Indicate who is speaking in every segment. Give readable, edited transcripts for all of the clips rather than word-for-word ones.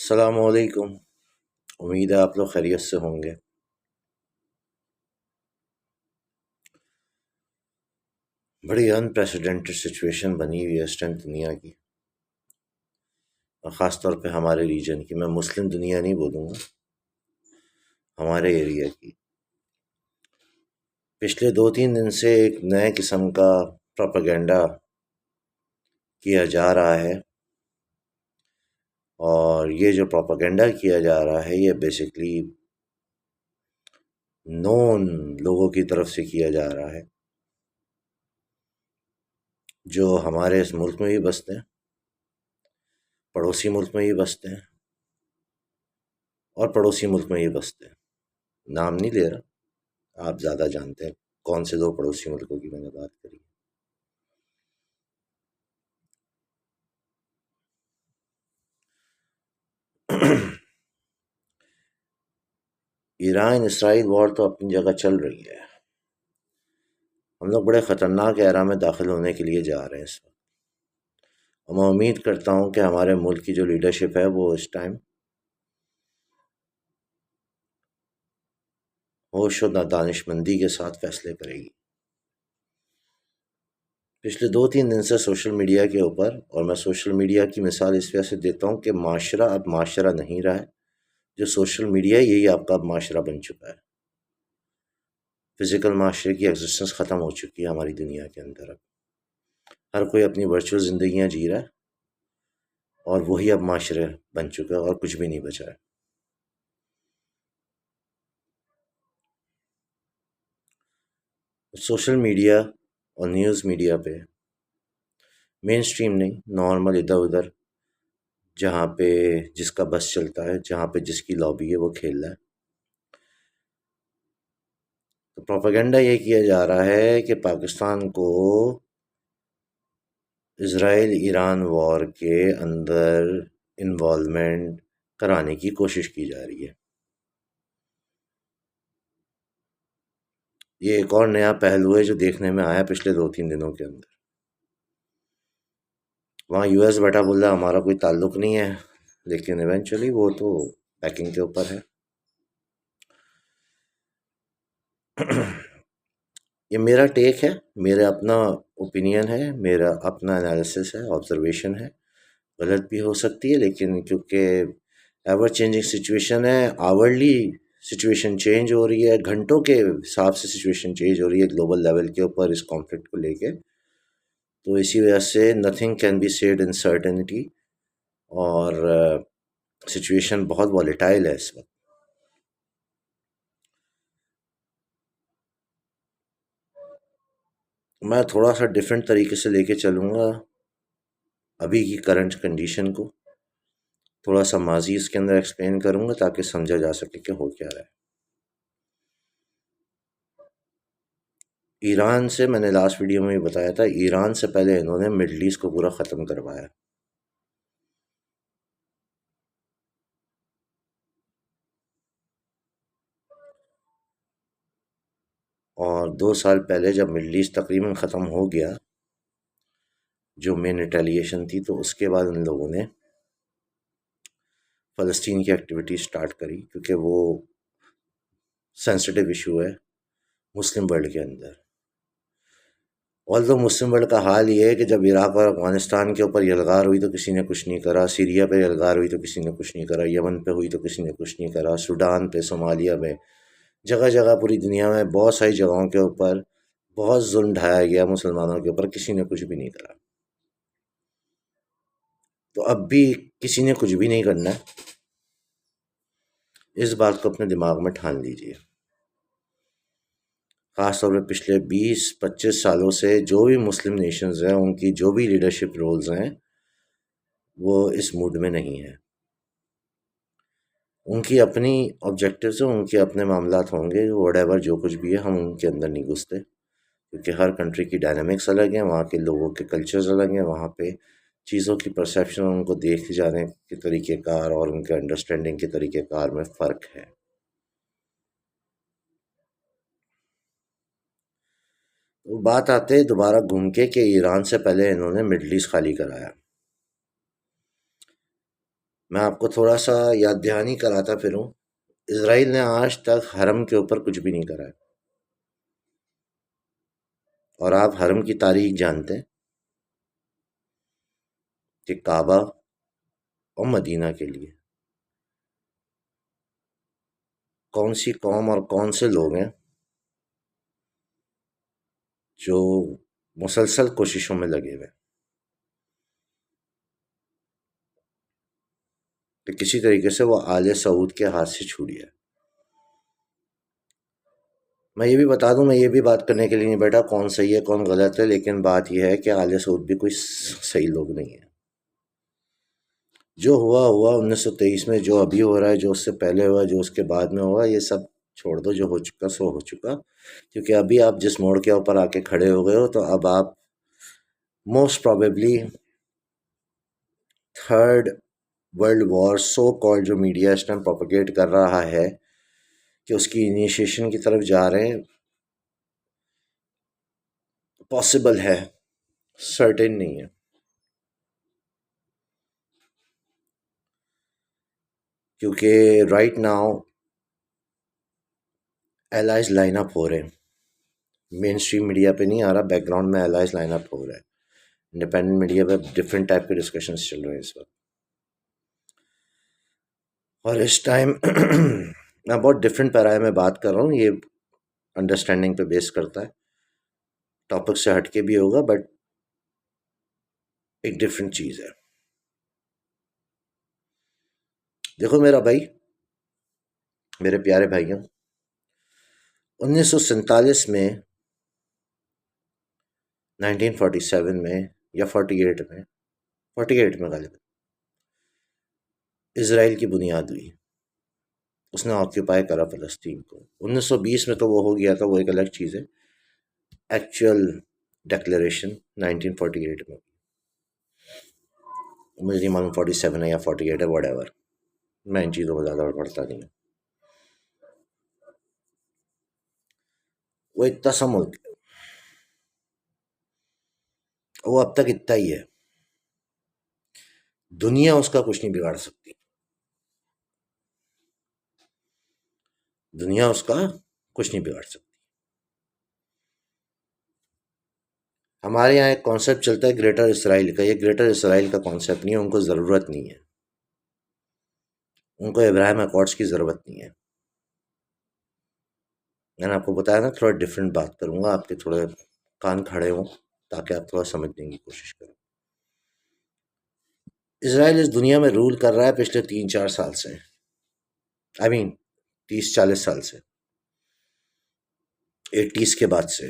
Speaker 1: السلام علیکم۔ امید ہے آپ لوگ خیریت سے ہوں گے۔ بڑی انپریسیڈنٹڈ سچویشن بنی ہوئی ہے اس ٹائم دنیا کی، اور خاص طور پہ ہمارے ریجن کی۔ میں مسلم دنیا نہیں بولوں گا، ہمارے ایریا کی۔ پچھلے 2-3 دن سے ایک نئے قسم کا پروپیگنڈا کیا جا رہا ہے، اور یہ جو پروپیگنڈا کیا جا رہا ہے یہ بیسکلی نون لوگوں کی طرف سے کیا جا رہا ہے جو ہمارے اس ملک میں بھی بستے ہیں، پڑوسی ملک میں بھی بستے ہیں، اور پڑوسی ملک میں بھی بستے ہیں۔ نام نہیں لے رہا، آپ زیادہ جانتے ہیں کون سے 2 پڑوسی ملکوں کی میں نے بات کری۔ ایران اسرائیل وار تو اپنی جگہ چل رہی ہے، ہم لوگ بڑے خطرناک ایرا میں داخل ہونے کے لیے جا رہے ہیں اس وقت۔ اور میں امید کرتا ہوں کہ ہمارے ملک کی جو لیڈرشپ ہے وہ اس ٹائم ہوش و دانشمندی کے ساتھ فیصلے کرے گی۔ پچھلے 2-3 دن سے سوشل میڈیا کے اوپر، اور میں سوشل میڈیا کی مثال اس وجہ سے دیتا ہوں کہ معاشرہ اب معاشرہ نہیں رہا ہے، جو سوشل میڈیا ہے یہی آپ کا اب معاشرہ بن چکا ہے۔ فزیکل معاشرے کی ایگزسٹنس ختم ہو چکی ہے ہماری دنیا کے اندر۔ اب ہر کوئی اپنی ورچوئل زندگیاں جی رہا ہے، اور وہی اب معاشرے بن چکا ہے، اور کچھ بھی نہیں بچا ہے۔ سوشل میڈیا اور نیوز میڈیا پہ مین اسٹریم نہیں، نارمل ادھر ادھر جہاں پہ جس کا بس چلتا ہے، جہاں پہ جس کی لابی ہے وہ کھیل رہا ہے۔ تو پروپیگنڈا یہ کیا جا رہا ہے کہ پاکستان کو اسرائیل ایران وار کے اندر انوالومنٹ کرانے کی کوشش کی جا رہی ہے۔ یہ ایک اور نیا پہلو ہے جو دیکھنے میں آیا پچھلے 2-3 دنوں کے اندر۔ وہاں یو ایس بیٹھا بول رہا ہمارا کوئی تعلق نہیں ہے، لیکن ایونچولی وہ تو پیکنگ کے اوپر ہے۔ یہ میرا ٹیک ہے، میرا اپنا اوپینین ہے، میرا اپنا انالیسس ہے، آبزرویشن ہے۔ غلط بھی ہو سکتی ہے، لیکن کیونکہ ایور چینجنگ سچویشن ہے، آورلی سچویشن چینج ہو رہی ہے، گھنٹوں کے حساب سے سچویشن چینج ہو رہی ہے گلوبل لیول کے اوپر اس کانفلکٹ کو لے کے، تو اسی وجہ سے nothing can be said in certainty, اور سچویشن بہت والیٹائل ہے اس وقت۔ میں تھوڑا سا ڈفرینٹ طریقے سے لے کے چلوں گا ابھی کی کرنٹ کنڈیشن کو، تھوڑا سا ماضی اس کے اندر ایکسپلین کروں گا تاکہ سمجھا جا سکے کہ ہو کیا رہا ہے۔ ایران سے میں نے لاسٹ ویڈیو میں بھی بتایا تھا، ایران سے پہلے انہوں نے مڈل ایسٹ کو پورا ختم کروایا، اور 2 سال پہلے جب مڈل ایسٹ تقریباً ختم ہو گیا، جو مین ریٹیلیشن تھی، تو اس کے بعد ان لوگوں نے فلسطین کی ایکٹیویٹی سٹارٹ کری، کیونکہ وہ سینسٹیو ایشو ہے مسلم ورلڈ کے اندر۔ آلدو مسلم ورلڈ کا حال یہ ہے کہ جب عراق اور افغانستان کے اوپر یلغار ہوئی تو کسی نے کچھ نہیں کرا، سیریا پہ یلغار ہوئی تو کسی نے کچھ نہیں کرا، یمن پہ ہوئی تو کسی نے کچھ نہیں کرا، سوڈان پہ، صومالیہ میں، جگہ جگہ پوری دنیا میں بہت ساری جگہوں کے اوپر بہت ظلم ڈھایا گیا مسلمانوں کے اوپر، کسی نے کچھ بھی نہیں کرا۔ تو اب بھی کسی نے کچھ بھی نہیں کرنا ہے، اس بات کو اپنے دماغ میں ٹھان لیجئے۔ خاص طور پہ پچھلے 20-25 سالوں سے جو بھی مسلم نیشنز ہیں، ان کی جو بھی لیڈرشپ رولز ہیں، وہ اس موڈ میں نہیں ہیں۔ ان کی اپنی آبجیکٹیوز ہیں، ان کے اپنے معاملات ہوں گے، وٹ ایور جو کچھ بھی ہے، ہم ان کے اندر نہیں گھستے، کیونکہ ہر کنٹری کی ڈائنامکس الگ ہیں، وہاں کے لوگوں کے کلچرز الگ ہیں، وہاں پہ چیزوں کی پرسیپشن، ان کو دیکھ جانے کے طریقہ کار اور ان کے انڈرسٹینڈنگ کے طریقہ کار میں فرق ہے۔ تو بات آتے دوبارہ گھوم کے ایران سے پہلے انہوں نے مڈل ایسٹ خالی کرایا۔ میں آپ کو تھوڑا سا یاد دہانی کراتا پھروں، اسرائیل نے آج تک حرم کے اوپر کچھ بھی نہیں کرا ہے، اور آپ حرم کی تاریخ جانتے ہیں کہ کعبہ اور مدینہ کے لیے کون سی قوم اور کون سے لوگ ہیں جو مسلسل کوششوں میں لگے ہوئے ہیں کہ کسی طریقے سے وہ آل سعود کے ہاتھ سے چھوڑی ہے۔ میں یہ بھی بتا دوں، میں یہ بھی بات کرنے کے لیے نہیں بیٹھا کون صحیح ہے کون غلط ہے، لیکن بات یہ ہے کہ آل سعود بھی کوئی صحیح لوگ نہیں ہے۔ جو ہوا ہوا 1923 میں، جو ابھی ہو رہا ہے، جو اس سے پہلے ہوا، جو اس کے بعد میں ہوا، یہ سب چھوڑ دو، جو ہو چکا سو ہو چکا، کیونکہ ابھی آپ جس موڑ کے اوپر آ کے کھڑے ہو گئے ہو، تو اب آپ most probably third world war so called جو میڈیا اس ٹائم پروپیگیٹ کر رہا ہے کہ اس کی انیشیشن کی طرف جا رہے ہیں، پاسبل ہے، سرٹن نہیں ہے، کیونکہ right now allies line up ہو رہے ہیں، مین اسٹریم میڈیا پہ نہیں آ رہا، بیک گراؤنڈ میں الائز لائن اپ ہو رہا ہے، انڈیپینڈنٹ میڈیا پہ ڈفرینٹ ٹائپ کے ڈسکشنز چل رہے ہیں اس وقت، اور اس ٹائم میں بہت ڈفرینٹ پیرائے میں بات کر رہا ہوں، یہ انڈرسٹینڈنگ پہ بیس کرتا ہے، ٹاپک سے ہٹ کے بھی ہوگا، بٹ ایک ڈفرینٹ چیز ہے۔ دیکھو میرا بھائی، میرے پیارے بھائیوں، 1947 میں، 1947 میں یا 48 میں، 48 میں غالباً اسرائیل کی بنیاد ہوئی، اس نے آکیوپائی کرا فلسطین کو۔ 1920 میں تو وہ ہو گیا تھا، وہ ایک الگ چیز ہے، ایکچوئل ڈکلیریشن 1948 میں، مجھے نہیں معلوم 47 ہے یا 48 ہے، واٹ ایور، میں ان چیزوں کو زیادہ پڑھتا نہیں ہوں۔ وہ اتنا سا ملک ہے، وہ اب تک اتنا ہی ہے، دنیا اس کا کچھ نہیں بگاڑ سکتی، دنیا اس کا کچھ نہیں بگاڑ سکتی۔ ہمارے یہاں ایک کانسیپٹ چلتا ہے گریٹر اسرائیل کا، یہ گریٹر اسرائیل کا کانسیپٹ نہیں ہے، ان کو ضرورت نہیں ہے، ان کو ابراہیم اکارڈس کی ضرورت نہیں ہے۔ میں نے آپ کو بتایا نا، تھوڑا ڈفرینٹ بات کروں گا، آپ کے تھوڑے کان کھڑے ہوں تاکہ آپ تھوڑا سمجھنے کی کوشش کریں۔ اسرائیل اس دنیا میں رول کر رہا ہے پچھلے 3-4 سال سے، آئی مین 30-40 سال سے، 80s کے بعد سے،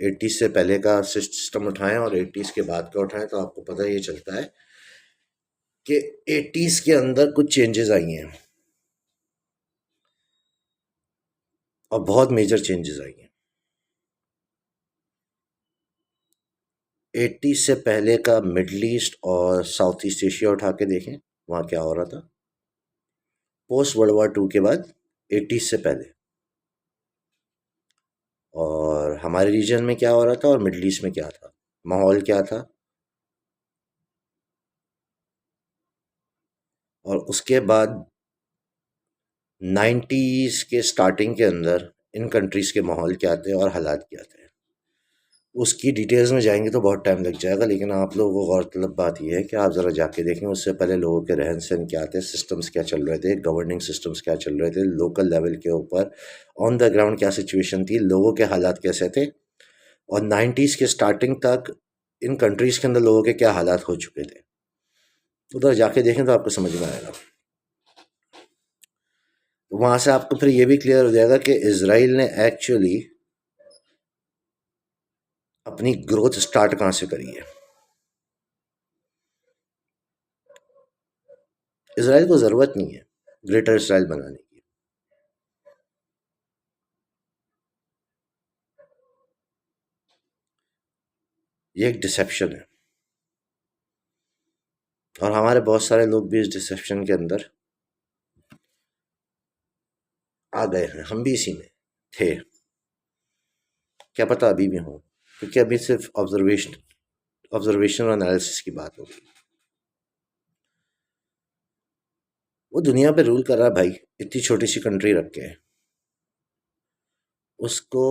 Speaker 1: 80s سے پہلے کا سسٹم اٹھائیں اور 80s کے بعد کا اٹھائیں تو آپ کو پتہ یہ چلتا ہے کہ 80s کے اندر کچھ چینجز آئی ہیں، اور بہت میجر چینجز آئی ہیں۔ 80s سے پہلے کا مڈل ایسٹ اور ساؤتھ ایسٹ ایشیا اٹھا کے دیکھیں، وہاں کیا ہو رہا تھا پوسٹ ورلڈ وار 2 کے بعد، 80s سے پہلے، اور ہمارے ریجن میں کیا ہو رہا تھا اور مڈل ایسٹ میں کیا تھا، ماحول کیا تھا، اور اس کے بعد 90s کے سٹارٹنگ کے اندر ان کنٹریز کے ماحول کیا تھے اور حالات کیا تھے، اس کی ڈیٹیلز میں جائیں گے تو بہت ٹائم لگ جائے گا، لیکن آپ لوگوں کو غور طلب بات یہ ہے کہ آپ ذرا جا کے دیکھیں اس سے پہلے لوگوں کے رہن سہن کیا تھے، سسٹمز کیا چل رہے تھے، گورننگ سسٹمز کیا چل رہے تھے، لوکل لیول کے اوپر آن دا گراؤنڈ کیا سچویشن تھی، لوگوں کے حالات کیسے تھے، اور 90s کے سٹارٹنگ تک ان کنٹریز کے اندر لوگوں کے کیا حالات ہو چکے تھے، ادھر جا کے دیکھیں تو آپ کو سمجھ میں آئے گا۔ وہاں سے آپ کو پھر یہ بھی کلیئر ہو جائے گا کہ اسرائیل نے ایکچولی اپنی گروتھ سٹارٹ کہاں سے کری ہے۔ اسرائیل کو ضرورت نہیں ہے گریٹر اسرائیل بنانے کی، یہ ایک ڈسیپشن ہے، اور ہمارے بہت سارے لوگ بھی اس ڈسیپشن کے اندر آ گئے ہیں، ہم بھی اسی میں تھے، کیا پتہ ابھی بھی ہوں، کیونکہ ابھی صرف آبزرویشن اور انالیسس کی بات ہوگی۔ وہ دنیا پہ رول کر رہا ہے بھائی، اتنی چھوٹی سی کنٹری رکھ کے اس کو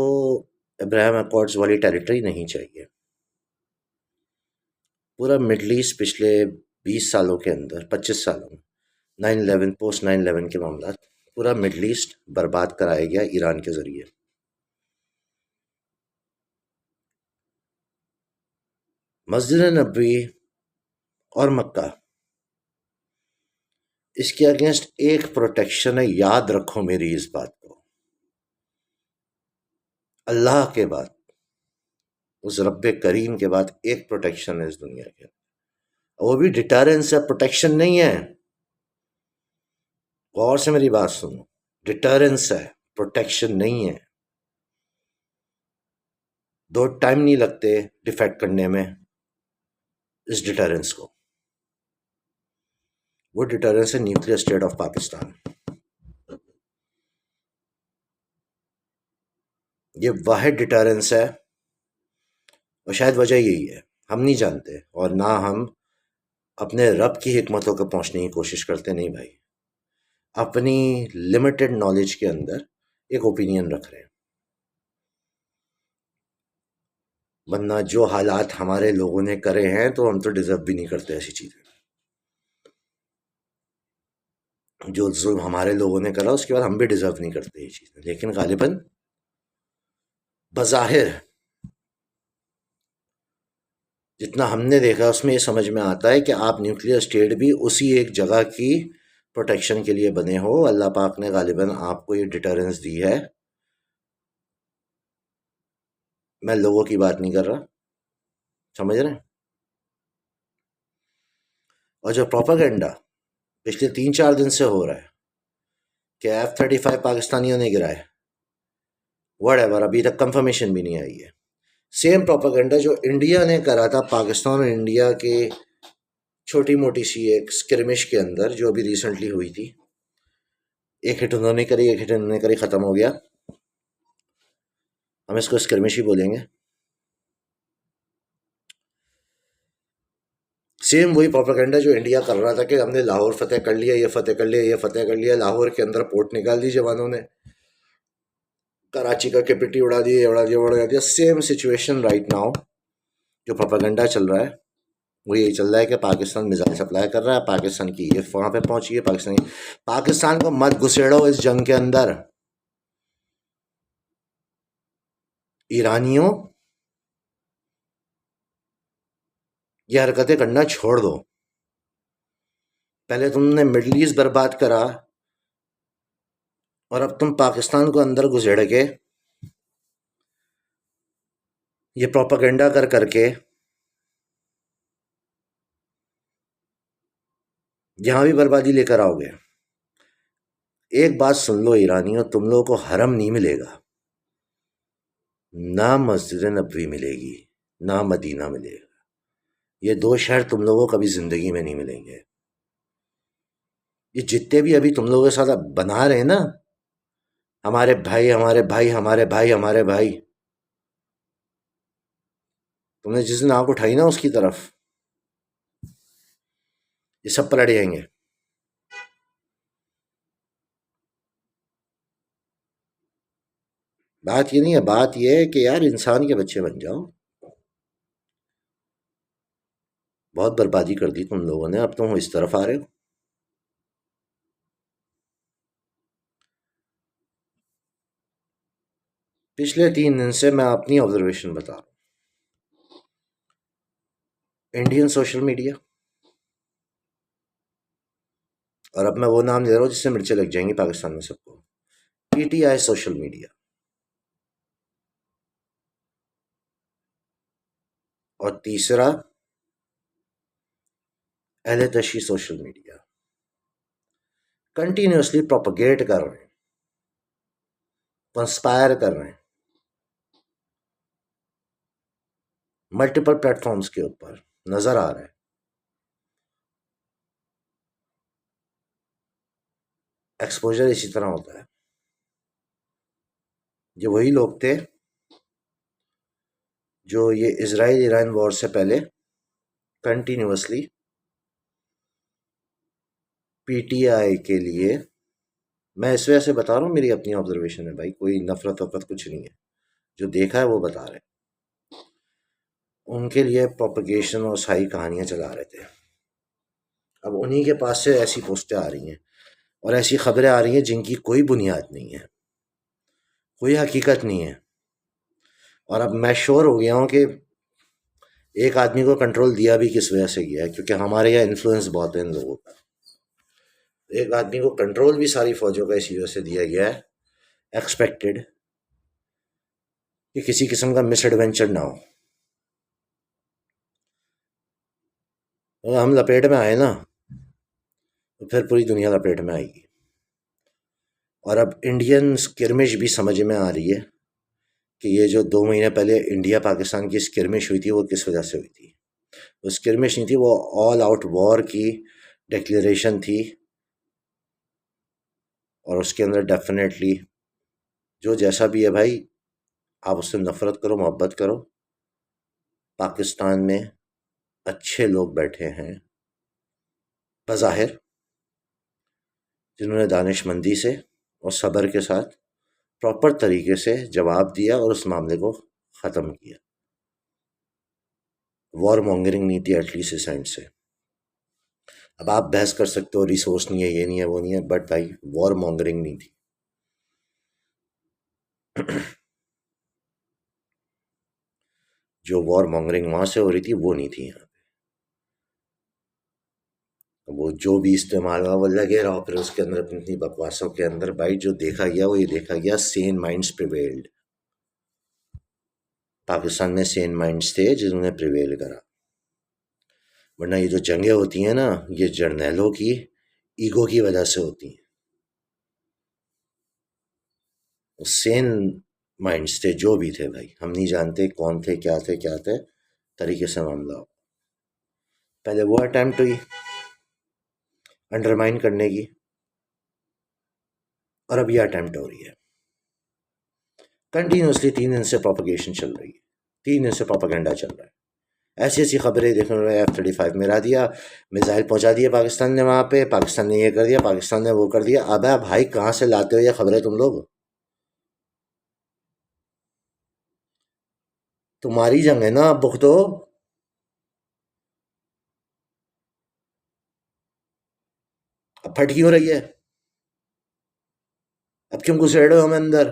Speaker 1: ابراہیم اکارڈز والی ٹیریٹری نہیں چاہیے. پورا مڈل ایسٹ پچھلے 20 سالوں کے اندر، 25 سالوں میں، 9/11 پوسٹ 9/11 کے معاملات، پورا مڈل ایسٹ برباد کرایا گیا ایران کے ذریعے. مسجد نبوی اور مکہ، اس کے اگینسٹ ایک پروٹیکشن ہے، یاد رکھو میری اس بات کو، اللہ کے بعد، اس رب کریم کے بعد ایک پروٹیکشن ہے اس دنیا کے، وہ بھی ڈیٹرنس ہے، پروٹیکشن نہیں ہے. غور سے میری بات سنو، ڈیٹرنس ہے، پروٹیکشن نہیں ہے. 2 ٹائم نہیں لگتے ڈیفیکٹ کرنے میں اس ڈیٹرنس کو. وہ ڈیٹرنس ہے نیوکلیر اسٹیٹ آف پاکستان. یہ واحد ڈیٹرنس ہے، اور شاید وجہ یہی ہے ہم نہیں جانتے، اور نہ ہم اپنے رب کی حکمتوں کو پہنچنے کی کوشش کرتے. نہیں بھائی، اپنی لمیٹڈ نالج کے اندر ایک اوپینین رکھ رہے ہیں. ورنہ جو حالات ہمارے لوگوں نے کرے ہیں تو ہم تو ڈیزرو بھی نہیں کرتے ایسی چیزیں. جو ظلم ہمارے لوگوں نے کرا اس کے بعد ہم بھی ڈیزرو نہیں کرتے یہ چیزیں، لیکن غالباً بظاہر جتنا ہم نے دیکھا اس میں یہ سمجھ میں آتا ہے کہ آپ نیوکلیر اسٹیٹ بھی اسی ایک جگہ کی پروٹیکشن کے لیے بنے ہو. اللہ پاک نے غالباً آپ کو یہ ڈیٹرنس دی ہے. میں لوگوں کی بات نہیں کر رہا، سمجھ رہے ہیں. اور جو پروپیگنڈا پچھلے 3-4 دن سے ہو رہا ہے کہ F-35 پاکستانیوں نے گرائے، وٹ ایور، ابھی تک کنفرمیشن بھی نہیں آئی ہے. سیم پروپیگنڈا جو انڈیا نے کرا تھا پاکستان اور انڈیا کے چھوٹی موٹی سی ایک اسکرمش کے اندر، جو ابھی ریسنٹلی ہوئی تھی. ایک ہٹ انہوں نے کری، ایک ہٹ انہوں نے کری، ختم ہو گیا. ہم اس کو اسکرمش ہی بولیں گے. سیم وہی پروپیگنڈا جو انڈیا کر رہا تھا کہ ہم نے لاہور فتح کر لیا، یہ فتح کر لیا، یہ فتح کر لیا. لاہور کے اندر پورٹ نکال دی جوانوں نے، کراچی کا کیپٹی اڑا دیا، اڑا دیا، اڑا دیا. Same situation right now. جو پروپیگنڈا چل رہا ہے وہ یہی چل رہا ہے کہ پاکستان میزائل سپلائی کر رہا ہے، پاکستان کی یہ وہاں پہ پہنچی ہے، پاکستان کو مت گھسیڑو اس جنگ کے اندر. ایرانیوں یہ حرکتیں کرنا چھوڑ دو. پہلے تم نے مڈل ایسٹ برباد کرا، اور اب تم پاکستان کو اندر گھسیڑ کے یہ پروپیگنڈا کر کر کے یہاں بھی بربادی لے کر آؤ گے. ایک بات سن لو ایرانیوں، تم لوگوں کو حرم نہیں ملے گا، نہ مسجد نبوی ملے گی، نہ مدینہ ملے گا. یہ 2 شہر تم لوگوں کو کبھی زندگی میں نہیں ملیں گے. یہ جتنے بھی ابھی تم لوگوں کے ساتھ بنا رہے ہیں نا، ہمارے بھائی، ہمارے بھائی، ہمارے بھائی، ہمارے بھائی، تم نے جس دن آنکھ اٹھائی نا اس کی طرف، یہ سب پلٹ جائیں گے. بات یہ نہیں ہے، بات یہ ہے کہ یار انسان کے بچے بن جاؤ. بہت بربادی کر دی تم لوگوں نے، اب تم اس طرف آ رہے ہو. پچھلے 3 دن سے میں اپنی آبزرویشن بتا رہا ہوں. انڈین سوشل میڈیا، اور اب میں وہ نام لے رہا ہوں جس سے مرچیں لگ جائیں گی پاکستان میں سب کو، PTI سوشل میڈیا، اور تیسرا اہل تشیع سوشل میڈیا، کنٹینیوسلی پروپگیٹ کر رہے ہیں، کنسپائر کر رہے ہیں ملٹیپل پلیٹ فارمز کے اوپر. نظر آ رہا ہے. ایکسپوجر اسی طرح ہوتا ہے. یہ وہی لوگ تھے جو یہ اسرائیل ایران وار سے پہلے کنٹینیوسلی پی ٹی آئی کے لیے، میں اس وجہ سے بتا رہا ہوں، میری اپنی آبزرویشن ہے بھائی، کوئی نفرت وفرت کچھ نہیں ہے، جو دیکھا ہے وہ بتا رہے ہیں، ان کے لیے پروپگیشن اور صحیح کہانیاں چلا رہے تھے۔ اب انہی کے پاس سے ایسی پوسٹیں آ رہی ہیں اور ایسی خبریں آ رہی ہیں جن کی کوئی بنیاد نہیں ہے، کوئی حقیقت نہیں ہے، اور اب میں شور ہو گیا ہوں کہ ایک آدمی کو کنٹرول دیا بھی کس وجہ سے گیا ہے، کیونکہ ہمارے یہاں انفلوئنس بہت ہے ان لوگوں کا، ایک آدمی کو کنٹرول بھی ساری فوجوں کا اسی وجہ سے دیا گیا ہے، ایکسپیکٹڈ کہ کسی قسم کا مس ایڈونچر نہ ہو۔ اگر ہم لپیٹ میں آئے نا تو پھر پوری دنیا لپیٹ میں آئے گی، اور اب انڈین اسکرمش بھی سمجھ میں آ رہی ہے کہ یہ جو 2 مہینے پہلے انڈیا پاکستان کی اسکرمش ہوئی تھی وہ کس وجہ سے ہوئی تھی۔ وہ اسکرمش نہیں تھی، وہ آل آؤٹ وار کی ڈکلیریشن تھی، اور اس کے اندر ڈیفینیٹلی جو جیسا بھی ہے بھائی، آپ اس سے نفرت کرو محبت کرو، پاکستان میں اچھے لوگ بیٹھے ہیں بظاہر، جنہوں نے دانش مندی سے اور صبر کے ساتھ پراپر طریقے سے جواب دیا اور اس معاملے کو ختم کیا۔ وار مونگرنگ نہیں تھی ایٹ لیسٹ اس اینڈ سے۔ اب آپ بحث کر سکتے ہو ریسورس نہیں ہے، یہ نہیں ہے، وہ نہیں ہے، بٹ بھائی وار مونگرنگ نہیں تھی۔ جو وار مونگرنگ وہاں سے ہو رہی تھی وہ نہیں تھی یہاں۔ وہ جو بھی استعمال ہوا وہ لگے رہو پھر اس کے اندر اپنی بکواسوں کے اندر، بھائی جو دیکھا گیا وہ یہ دیکھا گیا، سین مائنڈز پریویلڈ۔ پاکستان میں سین مائنڈز تھے جنہوں نے پریویل کرا، ورنہ یہ جو جنگیں ہوتی ہیں نا یہ جرنیلوں کی ایگو کی وجہ سے ہوتی ہیں۔ سین مائنڈز تھے جو بھی تھے بھائی، ہم نہیں جانتے کون تھے کیا تھے کیا تھے، طریقے سے معاملہ ہو۔ پہلے وہ اٹیمپٹ ہوئی انڈرمائن کرنے کی، اور اب یہ اٹیمپٹ ہو رہی ہے کنٹینیوسلی۔ 3 دن سے پروپگیشن چل رہی ہے، 3 دن سے پروپیگنڈا چل رہا ہے، ایسی ایسی خبریں دیکھنے میں F-35 میرا دیا، میزائل پہنچا دیے پاکستان نے، وہاں پہ پاکستان نے یہ کر دیا، پاکستان نے وہ کر دیا۔ اب بھائی کہاں سے لاتے ہو یہ خبریں تم لوگ؟ تمہاری جنگ ہے نا، اب بختو۔ اب پھٹ کیوں رہی ہے؟ اب کیوں گھسیڑ ہو ہمیں اندر؟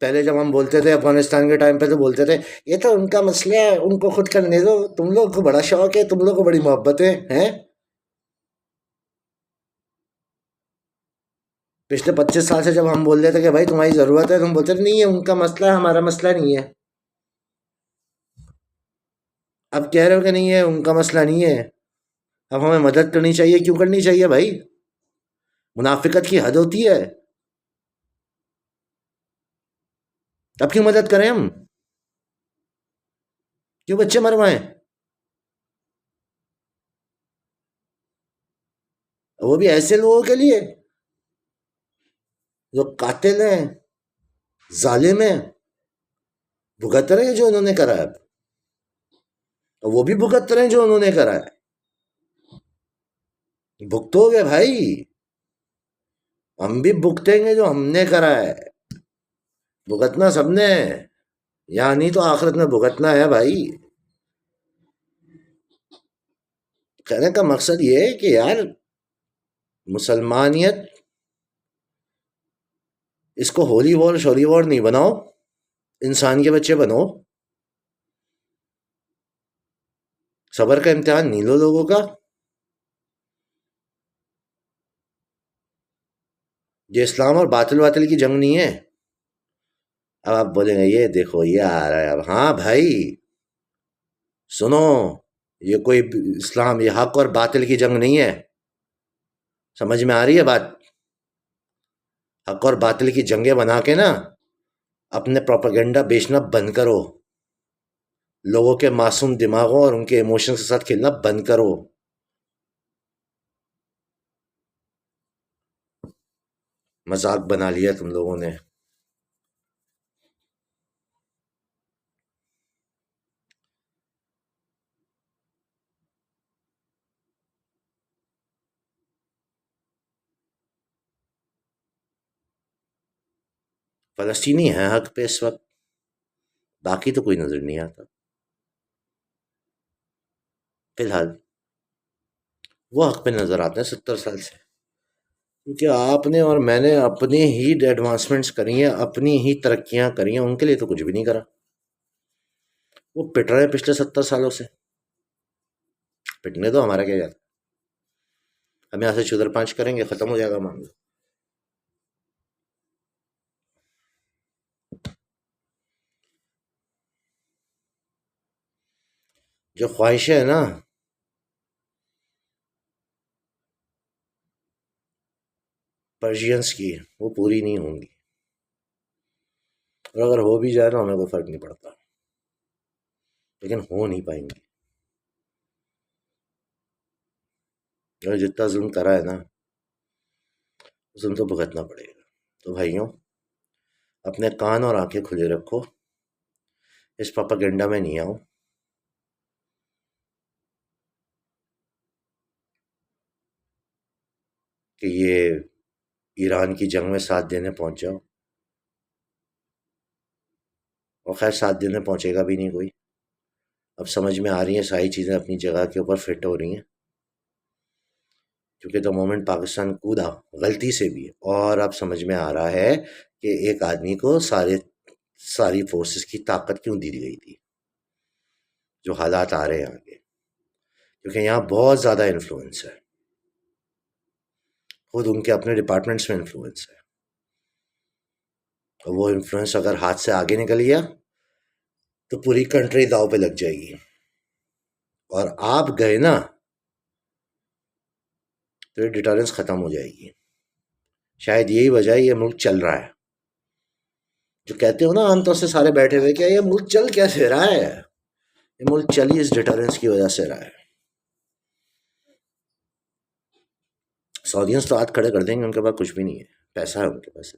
Speaker 1: پہلے جب ہم بولتے تھے افغانستان کے ٹائم پہ تو بولتے تھے یہ تو ان کا مسئلہ ہے، ان کو خود کرنے دو، تم لوگ کو بڑا شوق ہے، تم لوگ کو بڑی محبت ہے۔ پچھلے 25 سال سے جب ہم بول رہے تھے کہ بھائی تمہاری ضرورت ہے، تم بولتے تھے نہیں ہے ان کا مسئلہ ہے، ہمارا مسئلہ نہیں ہے۔ اب کہہ رہے ہو کہ نہیں ہے ان کا مسئلہ نہیں ہے، اب ہمیں مدد کرنی چاہیے۔ کیوں کرنی چاہیے بھائی؟ منافقت کی حد ہوتی ہے۔ اب کیوں مدد کریں ہم؟ کیوں بچے مروائیں؟ وہ بھی ایسے لوگوں کے لیے جو قاتل ہیں، ظالم ہیں، بھگت رہے ہیں جو انہوں نے کرا ہے، وہ بھی بھگت رہے ہیں جو انہوں نے کرا ہے۔ بھگتو گے بھائی، ہم بھی بھگتیں گے جو ہم نے کرا ہے، بھگتنا سب نے ہے، یا نہیں تو آخرت میں بھگتنا ہے بھائی۔ کہنے کا مقصد یہ ہے کہ یار مسلمانیت اس کو ہولی وار شولی وار نہیں بناؤ، انسان کے بچے بنو، صبر کا امتحان نہیں لو لوگوں کا۔ یہ اسلام اور باطل باطل کی جنگ نہیں ہے۔ اب آپ بولیں گے یہ دیکھو یہ آ رہا ہے، اب ہاں بھائی سنو، یہ کوئی اسلام، یہ حق اور باطل کی جنگ نہیں ہے، سمجھ میں آ رہی ہے بات؟ حق اور باطل کی جنگیں بنا کے نا اپنے پروپیگنڈا بیچنا بند کرو، لوگوں کے معصوم دماغوں اور ان کے ایموشن کے ساتھ کھیلنا بند کرو۔ مذاق بنا لیا تم لوگوں نے۔ فلسطینی ہیں حق پہ اس وقت، باقی تو کوئی نظر نہیں آتا فی الحال. وہ حق پہ نظر آتے ہیں 70 سال سے، کیونکہ آپ نے اور میں نے اپنی ہی ایڈوانسمنٹس کری ہیں، اپنی ہی ترقیاں کری ہیں، ان کے لیے تو کچھ بھی نہیں کرا. وہ پٹ رہے ہیں پچھلے 70 سالوں سے، پٹنے تو ہمارا کیا جاتا، ہم یہاں سے چودر پانچ کریں گے ختم ہو جائے گا معاملہ. جو خواہشیں ہیں نا پرشینس کی، وہ پوری نہیں ہوں گی، اور اگر ہو بھی جائے نا ہمیں کوئی فرق نہیں پڑتا، لیکن ہو نہیں پائیں گی. اور جتنا ظلم کرا ہے نا، ظلم تو بھگتنا پڑے گا. تو بھائیوں، اپنے کان اور آنکھیں کھلے رکھو، اس پاپاگینڈا میں نہیں آؤ. کہ یہ ایران کی جنگ میں ساتھ دینے پہنچ جاؤ، اور خیر ساتھ دینے پہنچے گا بھی نہیں کوئی. اب سمجھ میں آ رہی ہیں ساری چیزیں اپنی جگہ کے اوپر فٹ ہو رہی ہیں، کیونکہ دا مومنٹ پاکستان کودا غلطی سے بھی، اور اب سمجھ میں آ رہا ہے کہ ایک آدمی کو ساری فورسز کی طاقت کیوں دی گئی تھی. جو حالات آ رہے ہیں آگے، کیونکہ یہاں بہت زیادہ انفلوئنس ہے، خود ان کے اپنے ڈپارٹمنٹس میں انفلوئنس ہے، اور وہ انفلوئنس اگر ہاتھ سے آگے نکل گیا تو پوری کنٹری داؤ پہ لگ جائے گی. اور آپ گئے نا تو یہ ڈیٹرنس ختم ہو جائے گی. شاید یہی وجہ ہے یہ ملک چل رہا ہے. جو کہتے ہو نا عام طور سے سارے بیٹھے ہوئے کہ یہ ملک چل کیسے رہا ہے، یہ ملک چل ہی اس ڈیٹرنس کی وجہ سے رہا ہے. سعودیانس تو ہاتھ کھڑے کر دیں گے، ان کے پاس کچھ بھی نہیں ہے، پیسہ ہے ان کے پاس.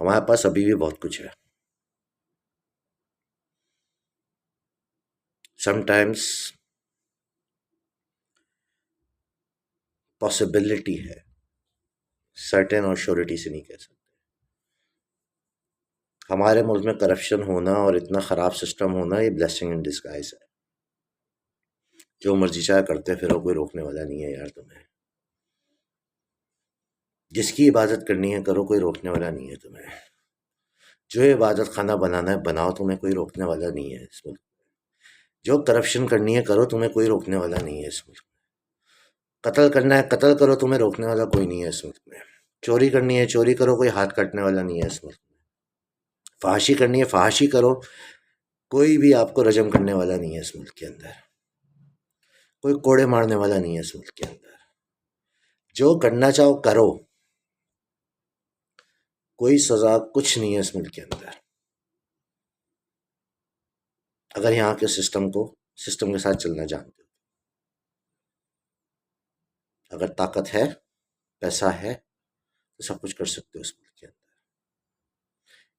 Speaker 1: ہمارے پاس ابھی بھی بہت کچھ ہے. سم ٹائمس پاسبلٹی ہے، سرٹن اور شیورٹی سے نہیں کہہ سکتے. ہمارے ملک میں کرپشن ہونا اور اتنا خراب سسٹم ہونا یہ بلیسنگ ان ڈسگائز ہے. جو مرضی چاہے کرتے پھر کوئی روکنے والا نہیں ہے یار تمہیں. جس کی عبادت کرنی ہے کرو، کوئی روکنے والا نہیں ہے تمہیں. جو عبادت خانہ بنانا ہے بناؤ، تمہیں کوئی روکنے والا نہیں ہے اس ملک. جو کرپشن کرنی ہے کرو، تمہیں کوئی روکنے والا نہیں ہے اس ملک. قتل کرنا ہے قتل کرو، تمہیں روکنے والا کوئی نہیں ہے اس ملک میں. چوری کرنی ہے چوری کرو، کوئی ہاتھ کاٹنے والا نہیں ہے اس ملک میں. فحاشی کرنی ہے فحاشی کرو، کوئی بھی آپ کو رجم کرنے والا نہیں ہے اس ملک کے اندر. کوئی کوڑے مارنے والا نہیں ہے اس ملک کے اندر. جو کرنا چاہو کرو، کوئی سزا کچھ نہیں ہے اس ملک کے اندر. اگر یہاں کے سسٹم کے ساتھ چلنا جانتے ہو، اگر طاقت ہے، پیسہ ہے، تو سب کچھ کر سکتے ہو اس ملک کے اندر.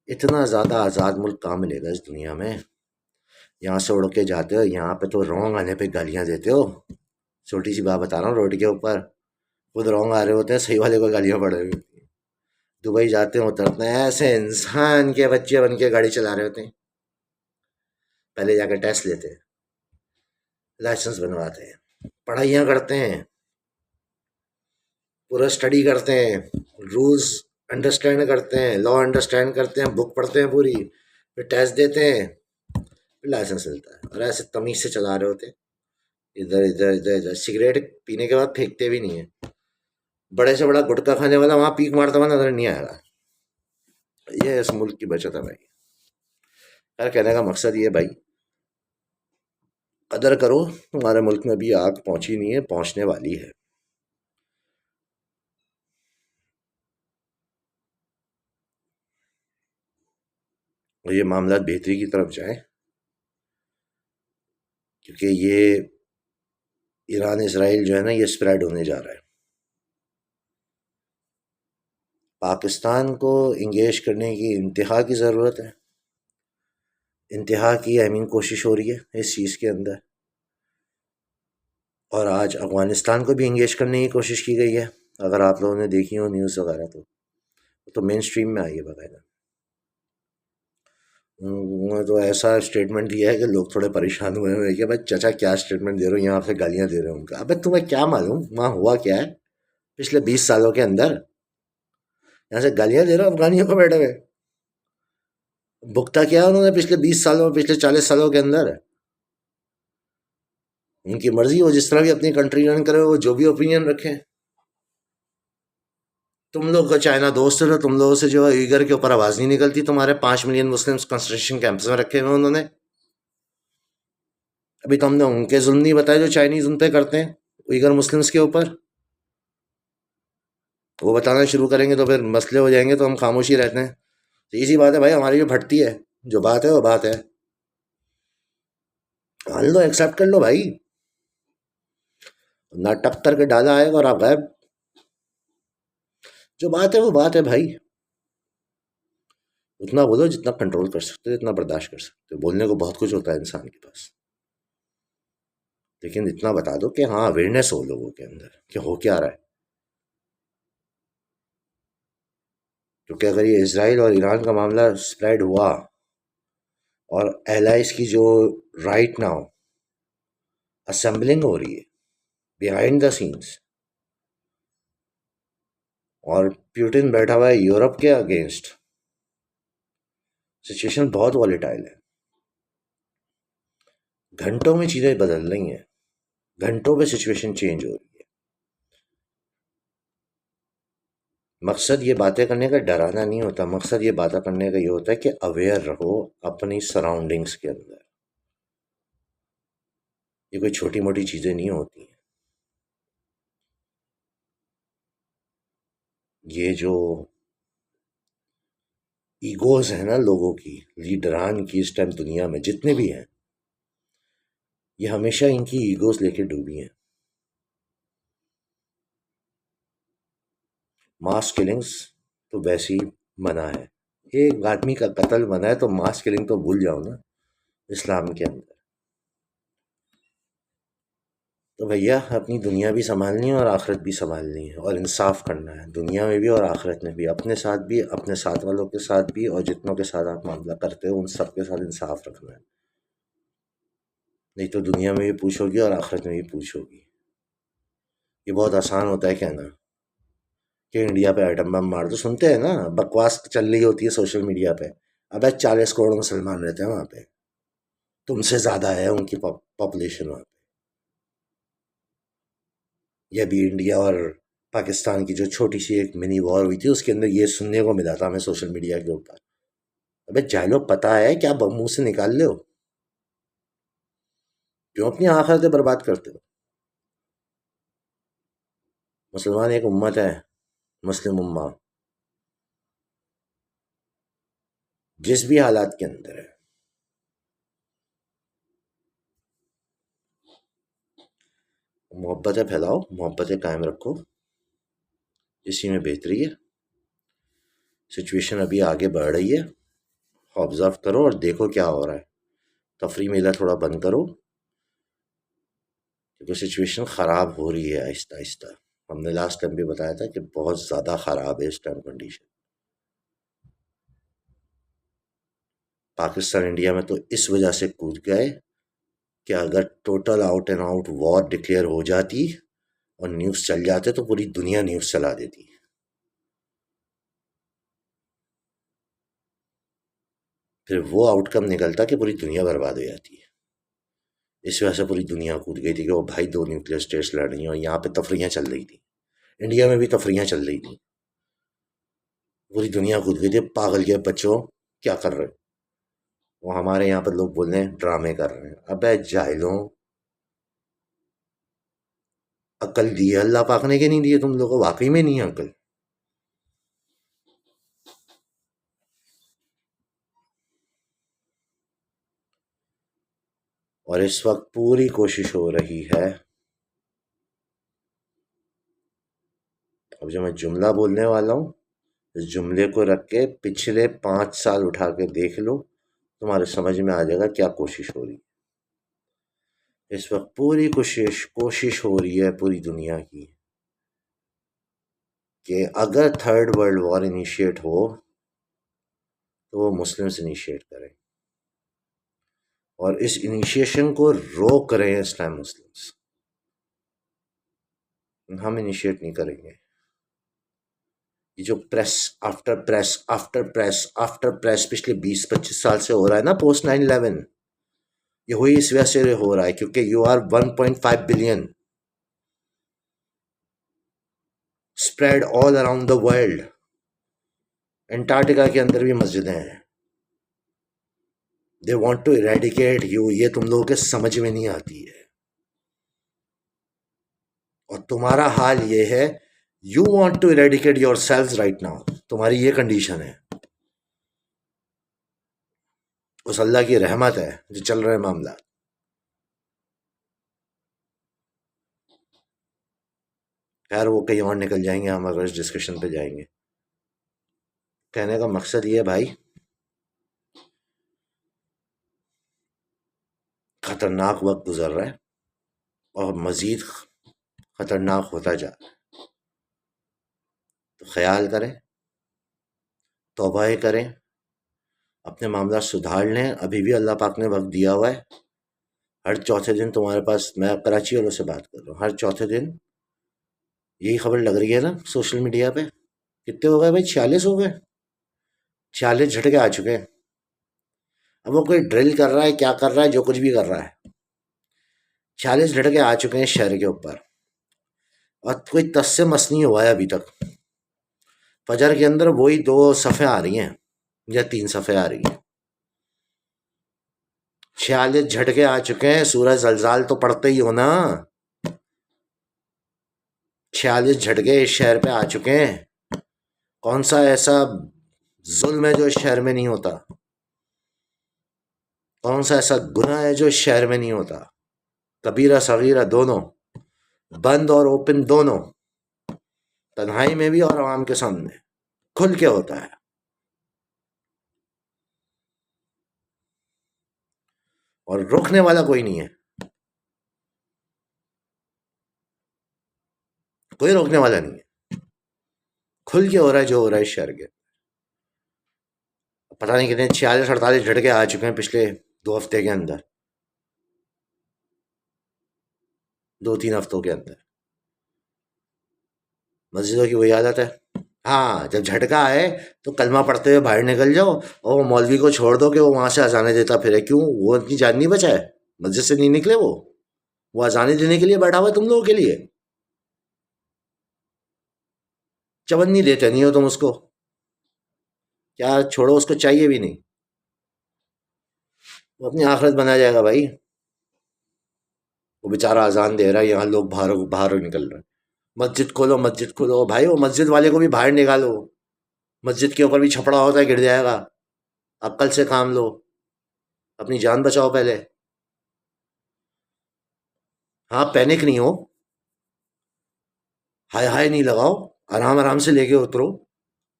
Speaker 1: اتنا زیادہ آزاد ملک کہاں ملے گا اس دنیا میں. یہاں سے اڑ کے جاتے ہو، یہاں پہ تو رونگ آنے پہ گالیاں دیتے ہو. چھوٹی سی بات بتا رہا ہوں، روڈ کے اوپر خود رونگ آ رہے ہوتے ہیں، صحیح والے کو گالیاں پڑ رہی ہوتی ہیں. دبئی جاتے ہیں اترتے ہیں ایسے انسان کے بچے بن کے گاڑی چلا رہے ہوتے ہیں. پہلے جا کے ٹیسٹ لیتے ہیں، لائسنس بنواتے ہیں، پڑھائیاں کرتے ہیں، پورا اسٹڈی کرتے ہیں، رولز انڈرسٹینڈ کرتے ہیں، لا انڈرسٹینڈ کرتے ہیں، بک پڑھتے ہیں پوری، پھر ٹیسٹ دیتے ہیں، پھر لائسنس ملتا ہے. اور ایسے تمیز سے چلا رہے ہوتے ہیں، ادھر ادھر ادھر ادھر. سگریٹ پینے کے بعد پھینکتے بھی نہیں ہیں. بڑے سے بڑا گٹکا کھانے والا وہاں پیک مارتا ہوا نظر نہیں آئے گا. یہ اس ملک کی بچت ہے بھائی. خیر کہنے کا مقصد یہ بھائی، قدر کرو، تمہارے ملک میں بھی آگ پہنچی نہیں ہے، پہنچنے والی ہے. اور یہ معاملات بہتری کی طرف جائیں، کیونکہ یہ ایران اسرائیل جو ہے نا یہ اسپریڈ ہونے جا رہا ہے. پاکستان کو انگیج کرنے کی انتہا کی ضرورت ہے، انتہا کی کوشش ہو رہی ہے اس چیز کے اندر. اور آج افغانستان کو بھی انگیج کرنے کی کوشش کی گئی ہے. اگر آپ لوگوں نے دیکھی ہو نیوز وغیرہ تو مین اسٹریم میں آئی ہے باقاعدہ. انہوں نے تو ایسا اسٹیٹمنٹ دیا ہے کہ لوگ تھوڑے پریشان ہوئے ہیں کہ بھائی چچا کیا اسٹیٹمنٹ دے رہے ہو، یہاں سے گالیاں دے رہے ہو ان کا. ابے تمہیں کیا معلوم وہاں ہوا کیا ہے پچھلے 20 سالوں کے اندر؟ یہاں سے گالیاں دے رہے ہو افغانیوں کو بیٹھے ہوئے. بکتا کیا انہوں نے پچھلے 20 سالوں پچھلے 40 سالوں کے اندر؟ ان کی مرضی، وہ جس طرح بھی اپنی کنٹری رن کرے، وہ جو بھی اوپینین رکھیں. تم لوگ کا چائنا دوست ہے، تم لوگوں سے جو ہے ایگر کے اوپر آواز نہیں نکلتی. تمہارے 5 ملین مسلم کنسنٹریشن کیمپس میں رکھے ہوئے انہوں نے. ابھی تو ہم نے ان کے ظلم نہیں بتائے جو چائنیز ان پہ کرتے ہیں ایگر مسلمس کے اوپر. وہ بتانا شروع کریں گے تو پھر مسئلے ہو جائیں گے، تو ہم خاموشی رہتے ہیں. تو اسی بات ہے بھائی، ہماری جو پھٹتی ہے، جو بات ہے وہ بات ہے. مان لو، ایکسیپٹ کر لو بھائی. نہ ٹک کر کے ڈالا آئے گا اور آپ غائب. جو بات ہے وہ بات ہے بھائی. اتنا بولو جتنا کنٹرول کر سکتے، اتنا برداشت کر سکتے. بولنے کو بہت کچھ ہوتا ہے انسان کے پاس، لیکن اتنا بتا دو کہ ہاں اویئرنیس ہو لوگوں کے اندر کہ ہو کیا رہا ہے. کیونکہ اگر یہ اسرائیل اور ایران کا معاملہ اسپریڈ ہوا اور ایلائز کی جو رائٹ ناؤ اسمبلنگ ہو رہی ہے بیہائنڈ دا سینس، اور پیوٹن بیٹھا ہوا ہے یورپ کے اگینسٹ، سچویشن بہت والیٹائل ہے. گھنٹوں میں چیزیں بدل رہی ہیں، گھنٹوں پہ سچویشن چینج ہو رہی ہے. مقصد یہ باتیں کرنے کا ڈرانا نہیں ہوتا، مقصد یہ باتیں کرنے کا یہ ہوتا ہے کہ اویئر رہو اپنی سراؤنڈنگز کے اندر. یہ کوئی چھوٹی موٹی چیزیں نہیں ہوتی ہیں. یہ جو ایگوز ہیں نا لوگوں کی، لیڈران کی اس ٹائم دنیا میں جتنے بھی ہیں، یہ ہمیشہ ان کی ایگوز لے کے ڈوبی ہیں. ماس کلنگز تو ویسے ہی منع ہے. ایک آدمی کا قتل منع ہے تو ماس کلنگ تو بھول جاؤ نا اسلام کے اندر. تو بھیا اپنی دنیا بھی سنبھالنی ہے اور آخرت بھی سنبھالنی ہے، اور انصاف کرنا ہے دنیا میں بھی اور آخرت میں بھی، اپنے ساتھ بھی، اپنے ساتھ والوں کے ساتھ بھی، اور جتنوں کے ساتھ آپ معاملہ کرتے ہو ان سب کے ساتھ انصاف رکھنا ہے. نہیں تو دنیا میں بھی پوچھو گی اور آخرت میں بھی پوچھو گی. یہ بہت آسان ہوتا ہے کہنا کہ انڈیا پہ ایٹم بم مار دو. سنتے ہیں نا بکواس چل رہی ہوتی ہے سوشل میڈیا پہ. ابے 40 کروڑ مسلمان رہتے ہیں وہاں پہ، تم سے زیادہ ہے ان کی پاپولیشن وہاں پہ. یہ بھی انڈیا اور پاکستان کی جو چھوٹی سی ایک منی وار ہوئی تھی، اس کے اندر یہ سننے کو ملا تھا ہمیں سوشل میڈیا کے اوپر. ابے جاہلو پتہ ہے کیا منہ سے نکال لے ہو؟ کیوں اپنی آخرتیں برباد کرتے ہو؟ مسلمان ایک امت ہے، مسلم امہ، جس بھی حالات کے اندر ہے. محبتیں پھیلاؤ، محبتیں قائم رکھو، اسی میں بہتری ہے. سچویشن ابھی آگے بڑھ رہی ہے، آبزرو کرو اور دیکھو کیا ہو رہا ہے. تفریح میلہ تھوڑا بند کرو، کیونکہ سچویشن خراب ہو رہی ہے آہستہ آہستہ. ہم نے لاسٹ ٹائم بھی بتایا تھا کہ بہت زیادہ خراب ہے اس ٹائم کنڈیشن. پاکستان انڈیا میں تو اس وجہ سے کود گئے کہ اگر total out and out war declare ہو جاتی اور نیوز چل جاتے تو پوری دنیا نیوز چلا دیتی. پھر وہ آؤٹ کم نکلتا کہ پوری دنیا برباد ہو جاتی ہے. اس وجہ سے پوری دنیا کود گئی تھی کہ وہ بھائی 2 نیوکلیئر اسٹیٹس لڑ رہی ہیں، اور یہاں پہ تفریحیں چل رہی تھیں. انڈیا میں بھی تفریحیں چل رہی تھیں. پوری دنیا کود گئی تھی پاگل کے بچوں کیا کر رہے. وہ ہمارے یہاں پر لوگ بول رہے ہیں ڈرامے کر رہے ہیں. ابے جاہلوں، عقل دی ہے اللہ پاک نے کہ نہیں دیے تم لوگوں کو؟ واقعی میں نہیں ہے عقل. اور اس وقت پوری کوشش ہو رہی ہے. اب جو میں جملہ بولنے والا ہوں، اس جملے کو رکھ کے پچھلے 5 سال اٹھا کے دیکھ لو، تمہارے سمجھ میں آ جائے گا کیا کوشش ہو رہی. اس وقت پوری کوشش ہو رہی ہے پوری دنیا کی کہ اگر تھرڈ ورلڈ وار انیشیٹ ہو تو وہ مسلم سے انیشیٹ کریں، اور اس انیشیشن کو روک رہے ہیں اسلام مسلمس. ہم انیشیٹ نہیں کریں گے. یہ جو press after press after press after press پچھلے 20-25 سال سے ہو رہا ہے نا، پوسٹ 9/11، یہ ہوئی اس وجہ سے ہو رہا ہے کیونکہ you are 1.5 billion spread all around the world. Antarctica کے اندر بھی مسجدیں ہیں. They want to eradicate you. یہ تم لوگوں کے سمجھ میں نہیں آتی ہے. اور تمہارا حال یہ ہے، you want to eradicate your cells right now. تمہاری یہ کنڈیشن ہے. اس اللہ کی رحمت ہے جو چل رہے معاملات. خیر وہ کہیں اور نکل جائیں گے، ہم اگر اس ڈسکشن پہ جائیں گے. کہنے کا مقصد یہ ہے بھائی، خطرناک وقت گزر رہا ہے اور مزید خطرناک ہوتا جا رہا ہے. تو خیال کریں، توبہ کریں، اپنے معاملات سدھار لیں. ابھی بھی اللہ پاک نے وقت دیا ہوا ہے. ہر چوتھے دن تمہارے پاس، میں کراچی والوں سے بات کر رہا ہوں، ہر چوتھے دن یہی خبر لگ رہی ہے نا سوشل میڈیا پہ. کتنے ہو گئے بھائی؟ 46 ہو گئے. 46 جھٹکے آ چکے ہیں. اب وہ کوئی ڈرل کر رہا ہے، کیا کر رہا ہے، جو کچھ بھی کر رہا ہے، 46 جھٹکے آ چکے ہیں شہر کے اوپر. اور کوئی تس سے مس نہیں ہوا ہے ابھی تک. فجر کے اندر وہی 2 صفحے آ رہی ہیں یا 3 صفحے آ رہی ہیں. 46 جھٹکے آ چکے ہیں. سورج زلزال تو پڑتے ہی ہو نا. 46 جھٹکے اس شہر پہ آ چکے ہیں. کون سا ایسا ظلم ہے جو اس شہر میں نہیں ہوتا؟ کون سا ایسا گناہ ہے جو اس شہر میں نہیں ہوتا؟ کبیرہ صغیرہ دونوں، بند اور اوپن دونوں، تنہائی میں بھی اور عوام کے سامنے کھل کے ہوتا ہے. اور روکنے والا کوئی نہیں ہے. کوئی روکنے والا نہیں ہے. کھل کے ہو رہا ہے جو ہو رہا ہے اس شہر کے. پتہ نہیں کتنے 46-48 جھٹکے آ چکے ہیں پچھلے 2 ہفتے کے اندر، 2-3 ہفتوں کے اندر. مسجدوں کی وہی عادت ہے. ہاں جب جھٹکا آئے تو کلمہ پڑھتے ہوئے باہر نکل جاؤ، اور مولوی کو چھوڑ دو کہ وہ وہاں سے اذانیں دیتا پھرے. کیوں؟ وہ اپنی جان نہیں بچائے؟ مسجد سے نہیں نکلے؟ وہ اذانیں دینے کے لیے بیٹھا ہوا ہے تم لوگوں کے لیے. چون نہیں دیتے نہیں ہو تم اس کو. کیا چھوڑو، اس کو چاہیے بھی نہیں. وہ اپنی آخرت بنا جائے گا بھائی. وہ بیچارہ اذان دے رہا ہے، یہاں لوگ باہر باہر نکل رہے ہیں. مسجد کھولو مسجد کھولو. بھائی وہ مسجد والے کو بھی باہر نکالو. مسجد کے اوپر بھی چھپڑا ہوتا ہے، گر جائے گا. عقل سے کام لو، اپنی جان بچاؤ پہلے. ہاں پینک نہیں ہو، ہائے ہائے نہیں لگاؤ، آرام آرام سے لے کے اترو.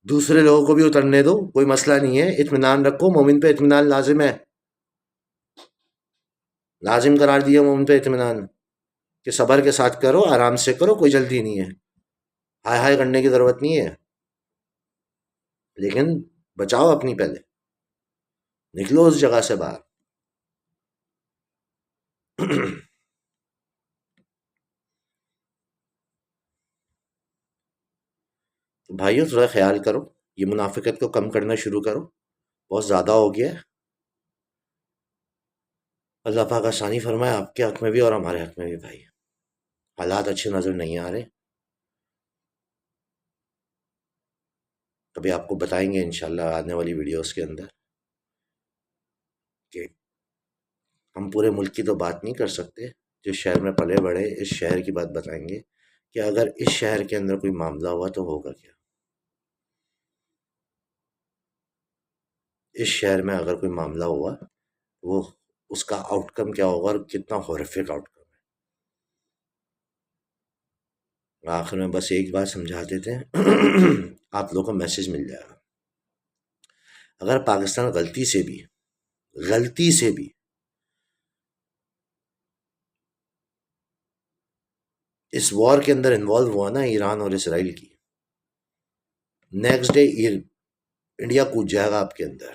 Speaker 1: دوسرے لوگوں کو بھی اترنے دو، کوئی مسئلہ نہیں ہے. اطمینان رکھو. مومن پہ اطمینان لازم ہے، لازم قرار دیا مومن پہ اطمینان کہ صبر کے ساتھ کرو، آرام سے کرو، کوئی جلدی نہیں ہے. ہائے ہائے کرنے کی ضرورت نہیں ہے. لیکن بچاؤ اپنی پہلے، نکلو اس جگہ سے باہر. بھائیو تھوڑا خیال کرو، یہ منافقت کو کم کرنا شروع کرو. بہت زیادہ ہو گیا ہے. اللہ پاک آسانی فرمائے آپ کے حق میں بھی اور ہمارے حق میں بھی. بھائی حالات اچھے نظر نہیں آ رہے. کبھی آپ کو بتائیں گے انشاءاللہ آنے والی ویڈیوز کے اندر کہ ہم پورے ملک کی تو بات نہیں کر سکتے، جس شہر میں پلے بڑھے اس شہر کی بات بتائیں گے کہ اگر اس شہر کے اندر کوئی معاملہ ہوا تو ہوگا کیا. اس شہر میں اگر کوئی معاملہ ہوا، وہ اس کا آؤٹ کم کیا ہوگا اور کتنا ہورفک آؤٹ کم ہے. آخر میں بس ایک بات سمجھا دیتے ہیں. آپ لوگوں کو میسج مل جائے گا. اگر پاکستان غلطی سے بھی اس وار کے اندر انوالو ہوا نا ایران اور اسرائیل کی، نیکسٹ ڈے انڈیا کود جائے گا آپ کے اندر.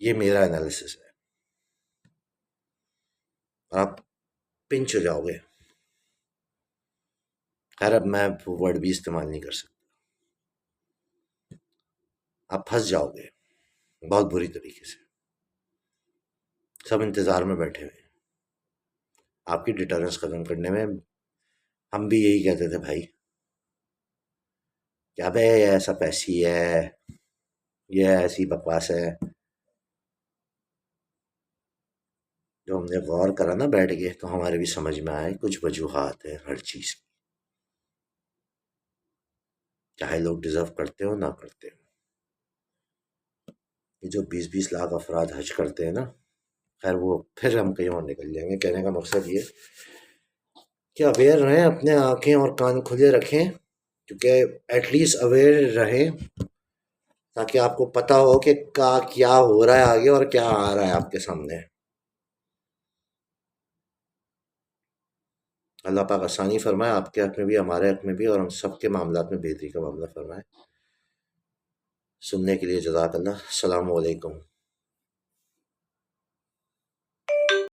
Speaker 1: یہ میرا انالیسس ہے، اور آپ پنچ ہو جاؤ گے. خیر اب میں ورڈ بھی استعمال نہیں کر سکتا. آپ پھنس جاؤ گے بہت بری طریقے سے. سب انتظار میں بیٹھے ہوئے ہیں آپ کی ڈیٹرنس ختم کرنے میں. ہم بھی یہی کہتے تھے بھائی، کیا بھائی ایسا پیسی ہے، یہ ایسی بکواس ہے. جو ہم نے غور کرا نا بیٹھ کے، تو ہمارے بھی سمجھ میں آئے کچھ وجوہات ہیں ہر چیز کی، چاہے لوگ ڈیزرو کرتے ہو نہ کرتے ہو. یہ جو 20-20 لاکھ افراد حج کرتے ہیں نا، خیر وہ پھر ہم کہیں اور نکل جائیں گے. کہنے کا مقصد یہ کہ اویئر رہیں، اپنے آنکھیں اور کان کھلے رکھیں، کیونکہ ایٹ لیسٹ اویئر رہیں تاکہ آپ کو پتہ ہو کہ کیا ہو رہا ہے آگے اور کیا آ رہا ہے آپ کے سامنے. اللہ پاک آسانی فرمائے آپ کے حق میں بھی، ہمارے حق میں بھی، اور ہم سب کے معاملات میں بہتری کا معاملہ فرمائے. سننے کے لیے جزاک اللہ. السلام علیکم.